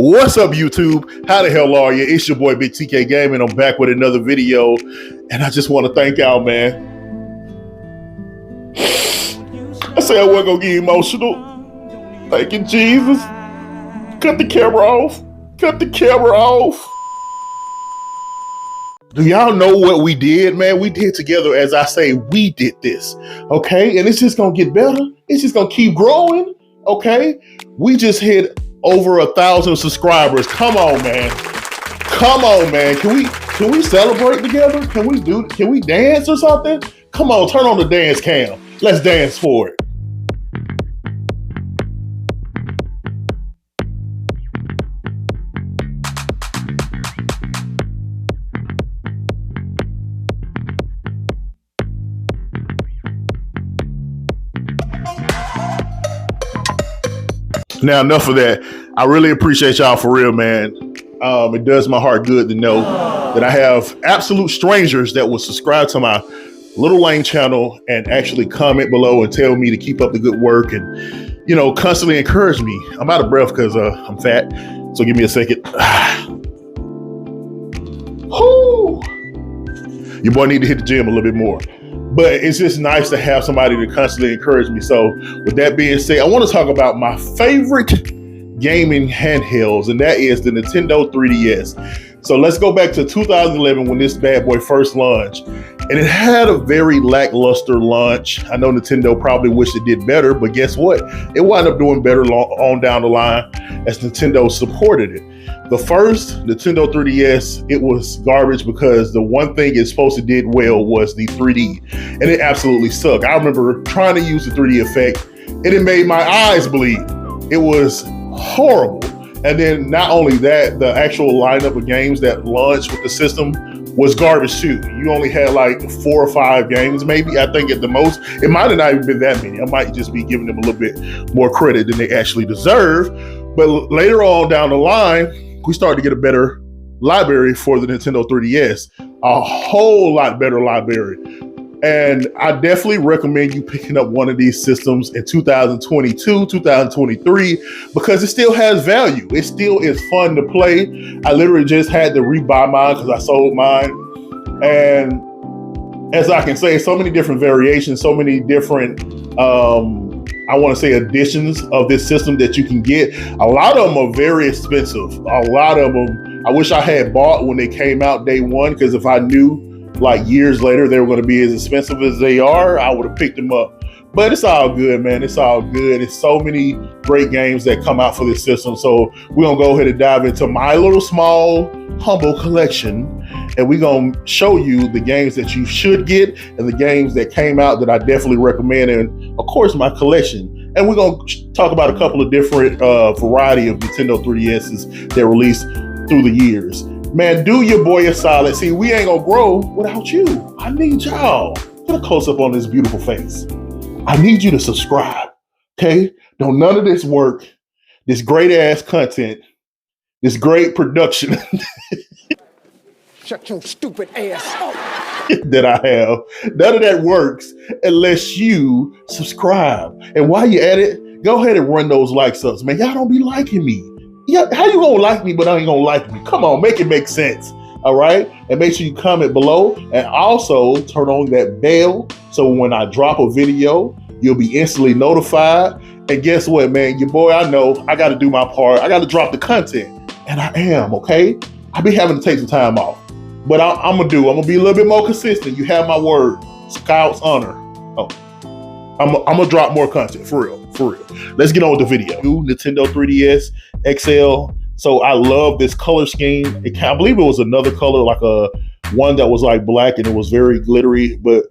What's up, YouTube? How the hell are you? It's your boy Big TK Gaming. I'm back with another video, and I just want to thank y'all, man. I said I wasn't gonna get emotional. Thank you, Jesus. Cut the camera off. Cut the camera off. Do y'all know what we did, man? We did together. As I say, we did this, okay? And it's just gonna get better. It's just gonna keep growing, okay? We just hit over 1,000 subscribers. Come on, man. Come on, man. Can we celebrate together? Can we dance or something? Come on, turn on the dance cam. Let's dance for it. Now, enough of that. I really appreciate y'all for real, man. It does my heart good to know that I have absolute strangers that will subscribe to my Little Lane channel and actually comment below and tell me to keep up the good work and, you know, constantly encourage me. I'm out of breath because I'm fat. So give me a second. Whew. Your boy need to hit the gym a little bit more. But it's just nice to have somebody to constantly encourage me. So with that being said, I want to talk about my favorite gaming handhelds, and that is the Nintendo 3DS. So let's go back to 2011 when this bad boy first launched. And it had a very lackluster launch. I know Nintendo probably wished it did better, but guess what? It wound up doing better on down the line as Nintendo supported it. The first Nintendo 3DS, it was garbage because the one thing it's supposed to did well was the 3D, and it absolutely sucked. I remember trying to use the 3D effect, and it made my eyes bleed. It was horrible. And then not only that, the actual lineup of games that launched with the system was garbage too. You only had like 4 or 5 games, maybe. I think at the most, it might have not even been that many. I might just be giving them a little bit more credit than they actually deserve. But later on down the line, we started to get a better library for the Nintendo 3DS, a whole lot better library. And I definitely recommend you picking up one of these systems in 2022, 2023, because it still has value. It still is fun to play. I literally just had to rebuy mine because I sold mine. And as I can say, so many different variations, so many different, I want to say editions of this system that you can get. A lot of them are very expensive. A lot of them, I wish I had bought when they came out day one, because if I knew like years later they were going to be as expensive as they are, I would have picked them up. But it's all good, man. It's all good. It's so many great games that come out for this system. So we're going to go ahead and dive into my little small, humble collection. And we're going to show you the games that you should get and the games that came out that I definitely recommend. And of course, my collection. And we're going to talk about a couple of different variety of Nintendo 3DSs that released through the years. Man, do your boy a solid. See, we ain't going to grow without you. I need y'all. Get a close up on this beautiful face. I need you to subscribe, okay? Don't none of this work, this great ass content, this great production Shut your stupid ass up. that I have. None of that works unless you subscribe. And while you're at it, go ahead and run those likes up. Man, y'all don't be liking me. Yeah, how you gonna like me but I ain't gonna like me? Come on, make it make sense. All right, and make sure you comment below, and also turn on that bell so when I drop a video, you'll be instantly notified. And guess what, man? Your boy, I know I got to do my part. I got to drop the content, and I am, okay? I be having to take some time off, but I'm gonna be a little bit more consistent. You have my word, Scout's honor. Oh, I'm gonna drop more content for real. Let's get on with the video. New Nintendo 3DS XL. So I love this color scheme. I believe it was another color, like a one that was like black and it was very glittery. But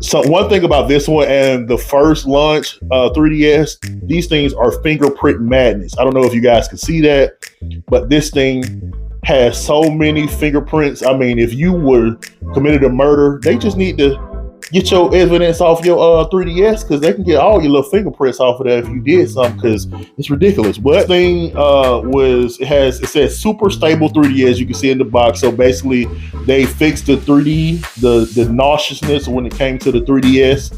so one thing about this one and the first launch 3DS, these things are fingerprint madness. I don't know if you guys can see that, but this thing has so many fingerprints. I mean, if you were committed a murder, they just need to get your evidence off your 3DS, because they can get all your little fingerprints off of that if you did something, because it's ridiculous. But thing it says super stable 3D, as you can see in the box. So basically they fixed the 3D, the nauseousness when it came to the 3DS.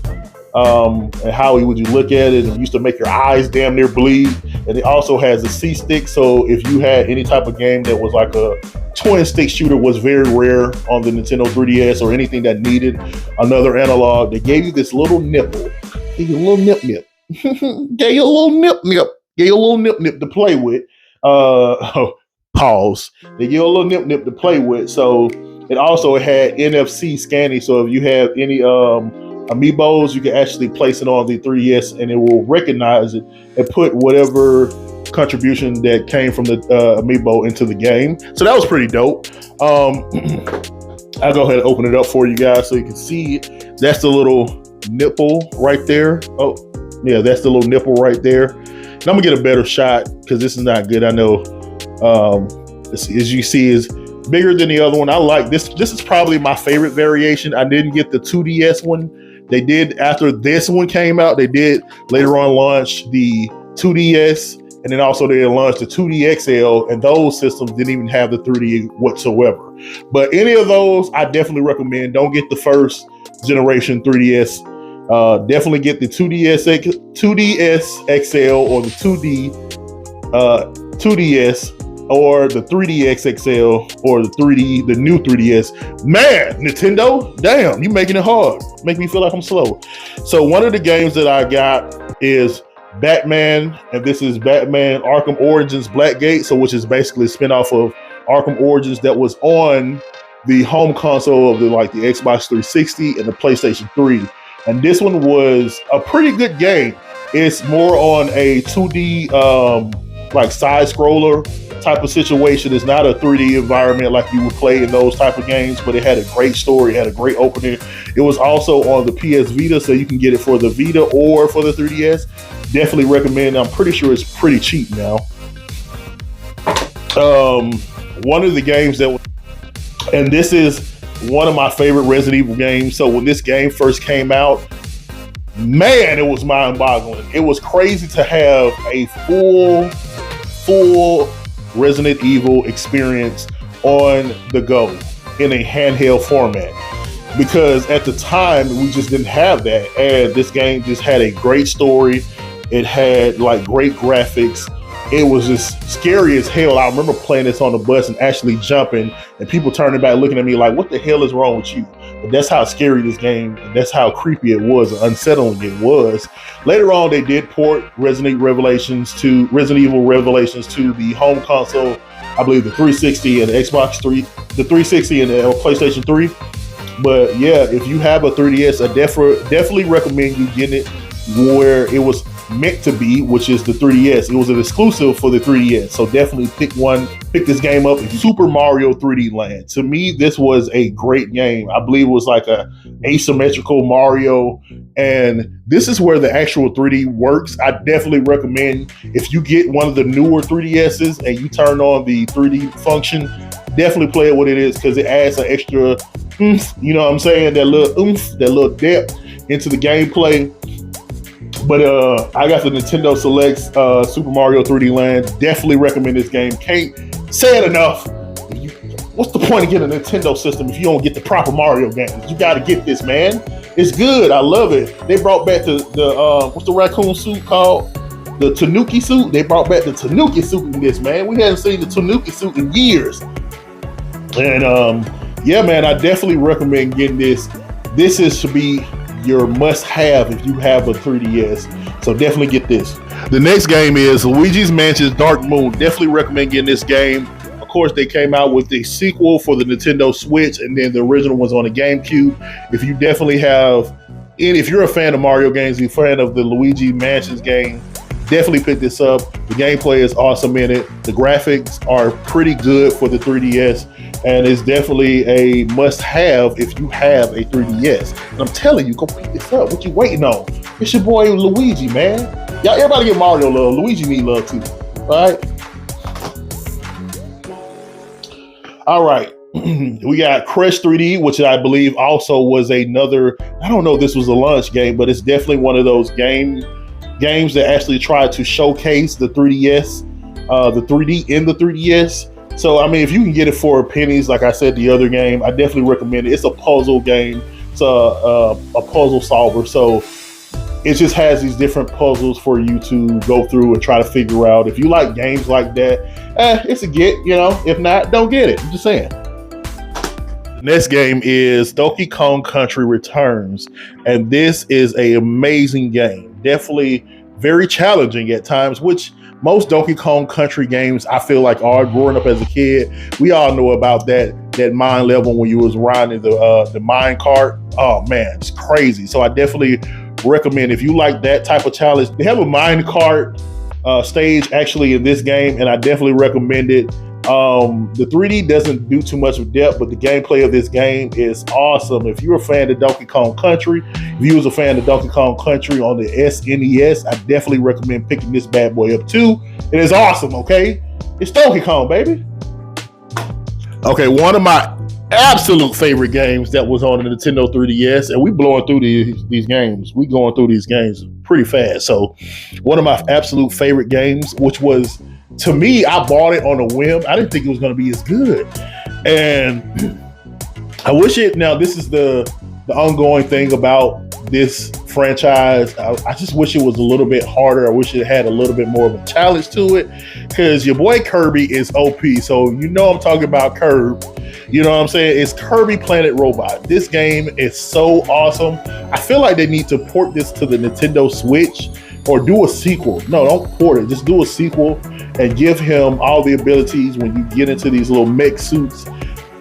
and how would you look at it, and it used to make your eyes damn near bleed. And it also has a C stick, so if you had any type of game that was like a twin stick shooter, was very rare on the Nintendo 3DS, or anything that needed another analog. They gave you this little nipple, gave you a little nip, gave you a little nip, gave you a little nip to play with. Pause. They give you a little nip to play with. So it also had NFC scanning, so if you have any amiibos, you can actually place it on the 3DS and it will recognize it and put whatever contribution that came from the amiibo into the game. So that was pretty dope. I'll go ahead and open it up for you guys so you can see it. That's the little nipple right there. Oh, yeah, that's the little nipple right there. And I'm gonna get a better shot because this is not good. I know, as you see, is bigger than the other one. I like this. This is probably my favorite variation. I didn't get the 2DS one. They did, after this one came out, they did later on launch the 2DS, and then also they launched the 2D XL, and those systems didn't even have the 3D whatsoever. But any of those, I definitely recommend. Don't get the first generation 3DS. Definitely get the 2DS XL or the 2DS or the 3D XXL or the new 3DS. Man, Nintendo, damn, you making it hard. Make me feel like I'm slow. So one of the games that I got is Batman, and this is Batman Arkham Origins Blackgate, so which is basically a spinoff of Arkham Origins that was on the home console of the Xbox 360 and the PlayStation 3. And this one was a pretty good game. It's more on a 2D side scroller type of situation. It's not a 3D environment like you would play in those type of games, but it had a great story, it had a great opening. It was also on the PS Vita, so you can get it for the Vita or for the 3DS. Definitely recommend. I'm pretty sure it's pretty cheap now. One of the games and this is one of my favorite Resident Evil games. So when this game first came out, man, it was mind-boggling. It was crazy to have a full Resident Evil experience on the go in a handheld format, because at the time we just didn't have that. And this game just had a great story. It had great graphics. It was just scary as hell. I remember playing this on the bus and actually jumping, and people turning back looking at me like, what the hell is wrong with you? But that's how scary this game, and that's how creepy it was, and unsettling it was. Later on, they did port Resident Evil Revelations to the home console. I believe the 360 and the Xbox 3, the 360 and the PlayStation 3. But yeah, if you have a 3DS, I definitely recommend you getting it where it was meant to be, which is the 3DS. It was an exclusive for the 3DS, so definitely pick this game up. Super Mario 3D Land. To me, this was a great game. I believe it was like a asymmetrical Mario, and this is where the actual 3D works. I definitely recommend, if you get one of the newer 3DSs and you turn on the 3D function, definitely play it what it is, because it adds an extra oomph, you know what I'm saying, that little oomph, that little depth into the gameplay. But I got the Nintendo Select Super Mario 3D Land. Definitely recommend this game. Can't say it enough. What's the point of getting a Nintendo system if you don't get the proper Mario games? You got to get this, man. It's good. I love it. They brought back the what's the raccoon suit called? The Tanuki suit. They brought back the Tanuki suit in this, man. We hadn't seen the Tanuki suit in years. And yeah, man, I definitely recommend getting this. This is to be your must-have if you have a 3DS. So definitely get this. The next game is Luigi's Mansion Dark Moon. Definitely recommend getting this game. Of course, they came out with the sequel for the Nintendo Switch, and then the original was on the GameCube. If you definitely have, and if you're a fan of Mario games, you're a fan of the Luigi Mansions game, definitely pick this up. The gameplay is awesome in it. The graphics are pretty good for the 3DS, and it's definitely a must-have if you have a 3DS. And I'm telling you, go pick this up. What you waiting on? It's your boy Luigi, man. Y'all, everybody get Mario love. Luigi need love too. All right. We got Crash 3D, which I believe also was another, I don't know if this was a launch game, but it's definitely one of those games that actually tried to showcase the 3DS, the 3D in the 3DS. So, I mean, if you can get it for pennies, like I said, the other game, I definitely recommend it. It's a puzzle game. It's a puzzle solver. So it just has these different puzzles for you to go through and try to figure out. If you like games like that, it's a get, you know. If not, don't get it. I'm just saying. The next game is Donkey Kong Country Returns, and this is an amazing game. Definitely very challenging at times, which most Donkey Kong Country games I feel like are. Growing up as a kid, we all know about that mine level when you was riding the mine cart. Oh man, it's crazy. So I definitely recommend, if you like that type of challenge, they have a mine cart stage actually in this game, and I definitely recommend it. The 3D doesn't do too much of depth, but the gameplay of this game is awesome. If you're a fan of Donkey Kong Country, if you was a fan of Donkey Kong Country on the SNES, I definitely recommend picking this bad boy up too. It is awesome, okay? It's Donkey Kong, baby. Okay, one of my absolute favorite games that was on the Nintendo 3DS, and we blowing through these games. We going through these games pretty fast. So one of my absolute favorite games, which was, to me, I bought it on a whim. I didn't think it was going to be as good. And I wish it, now this is the ongoing thing about this franchise. I just wish it was a little bit harder. I wish it had a little bit more of a challenge to it, because your boy Kirby is OP. So you know I'm talking about Kirby. You know what I'm saying? It's Kirby Planet Robot. This game is so awesome. I feel like they need to port this to the Nintendo Switch or do a sequel. No, don't port it. Just do a sequel and give him all the abilities when you get into these little mech suits.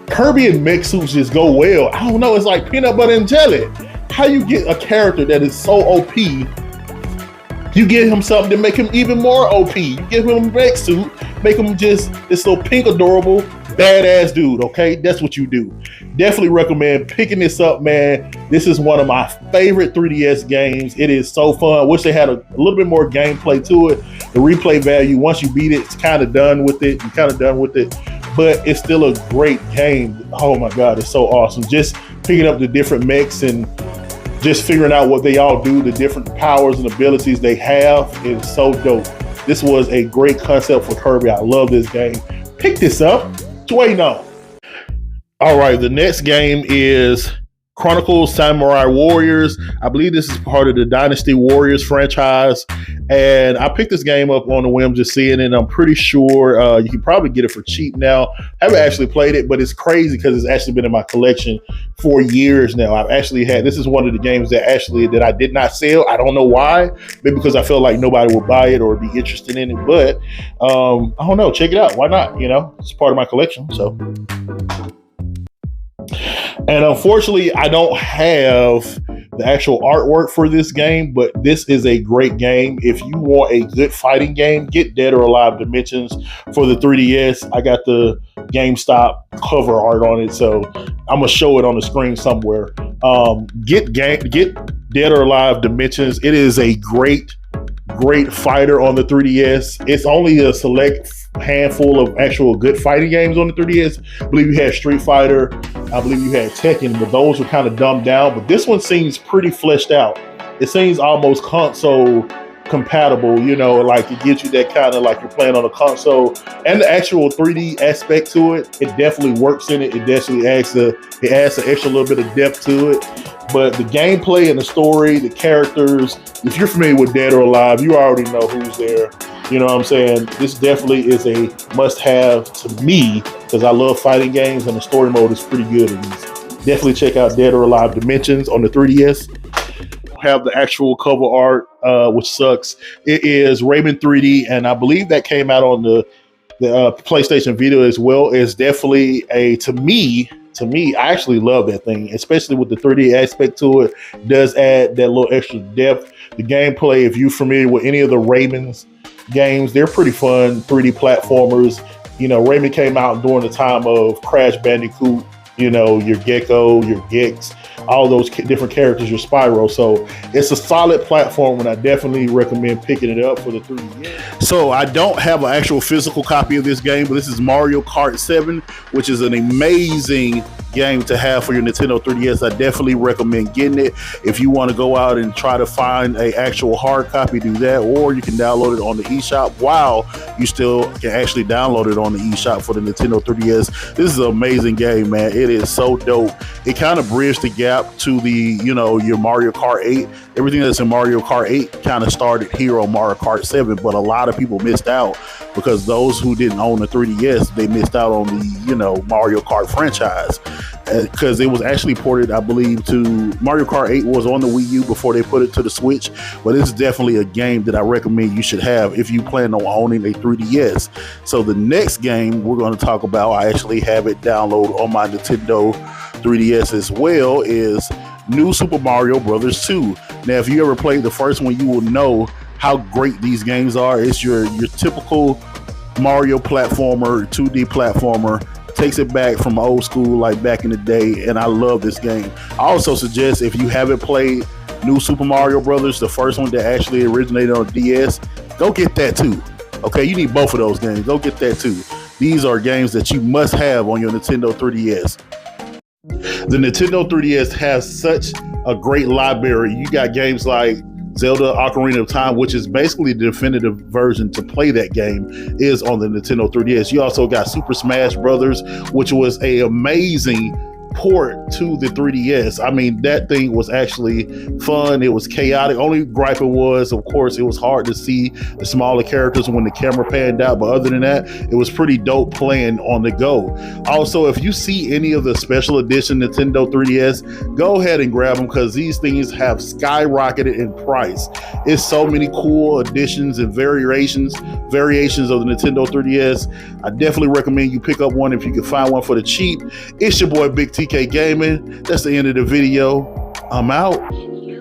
Kirby and mech suits just go well. I don't know. It's like peanut butter and jelly. How you get a character that is so OP, you give him something to make him even more OP. You give him a mech suit, make him just this little pink, adorable, badass dude, okay? That's what you do. Definitely recommend picking this up, man. This is one of my favorite 3DS games. It is so fun. I wish they had a little bit more gameplay to it. The replay value, once you beat it, it's kind of done with it. You're kind of done with it, but it's still a great game. Oh my God, it's so awesome. Just picking up the different mechs and just figuring out what they all do, the different powers and abilities they have is so dope. This was a great concept for Kirby. I love this game. Pick this up. What's waiting on? All right, the next game is Chronicles Samurai Warriors. I believe this is part of the Dynasty Warriors franchise, and I picked this game up on a whim just seeing it, and I'm pretty sure you can probably get it for cheap now. I haven't actually played it, but it's crazy because it's actually been in my collection for years now. I've actually had, this is one of the games that I did not sell. I don't know why, maybe because I felt like nobody would buy it or be interested in it, but I don't know, check it out. Why not? You know, it's part of my collection, so. And unfortunately, I don't have the actual artwork for this game, but this is a great game. If you want a good fighting game, get Dead or Alive Dimensions for the 3DS. I got the GameStop cover art on it, so I'm gonna show it on the screen somewhere. Get Dead or Alive Dimensions. It is a great fighter on the 3DS. It's only a select handful of actual good fighting games on the 3DS. I believe you had Street Fighter, I believe you had Tekken, but those were kind of dumbed down. But this one seems pretty fleshed out. It seems almost console compatible, you know, like it gives you that kind of like you're playing on a console, and the actual 3D aspect to it. It definitely works in it. It definitely adds an extra little bit of depth to it. But the gameplay and the story, the characters, if you're familiar with Dead or Alive, you already know who's there. You know what I'm saying? This definitely is a must-have to me because I love fighting games, and the story mode is pretty good in these. Definitely check out Dead or Alive Dimensions on the 3DS. Have the actual cover art, which sucks. It is Rayman 3D, and I believe that came out on the PlayStation Vita as well. It's definitely to me, I actually love that thing, especially with the 3D aspect to it. It does add that little extra depth. The gameplay, if you're familiar with any of the Rayman's games, they're pretty fun 3D platformers. You know, Rayman came out during the time of Crash Bandicoot, you know, your Gecko, your Gex, all those different characters, your Spyro. So it's a solid platform, and I definitely recommend picking it up for the 3D. So I don't have an actual physical copy of this game, but this is Mario Kart 7, which is an amazing game to have for your Nintendo 3DS. I definitely recommend getting it. If you want to go out and try to find an actual hard copy, do that, or you can download it on the eShop while you still can actually download it on the eShop for the Nintendo 3DS. This is an amazing game, man. It is so dope. It kind of bridged the gap to the, your Mario Kart 8. Everything that's in Mario Kart 8 kind of started here on Mario Kart 7, but a lot of people missed out because those who didn't own the 3DS, they missed out on the, Mario Kart franchise. Because it was actually ported, I believe, to Mario Kart 8 was on the Wii U before they put it to the Switch. But it's definitely a game that I recommend you should have if you plan on owning a 3DS. So the next game we're going to talk about, I actually have it download on my Nintendo 3DS as well, is New Super Mario Bros. 2. Now, if you ever played the first one, you will know how great these games are. It's your typical Mario platformer, 2D platformer. Takes it back from old school, like back in the day, and I love this game. I also suggest, if you haven't played New Super Mario Brothers, the first one that actually originated on DS, go get that too. Okay, you need both of those games. Go get that too. These are games that you must have on your Nintendo 3DS. The Nintendo 3DS has such a great library. You got games like Zelda Ocarina of Time, which is basically the definitive version to play that game, is on the Nintendo 3DS. You also got Super Smash Brothers, which was an amazing port to the 3DS. I mean, that thing was actually fun. It was chaotic. Only gripe was, of course, it was hard to see the smaller characters when the camera panned out. But other than that, it was pretty dope playing on the go. Also, if you see any of the special edition Nintendo 3DS, go ahead and grab them, because these things have skyrocketed in price. It's so many cool additions and variations of the Nintendo 3DS. I definitely recommend you pick up one if you can find one for the cheap. It's your boy Big TK Gaming. That's the end of the video. I'm out.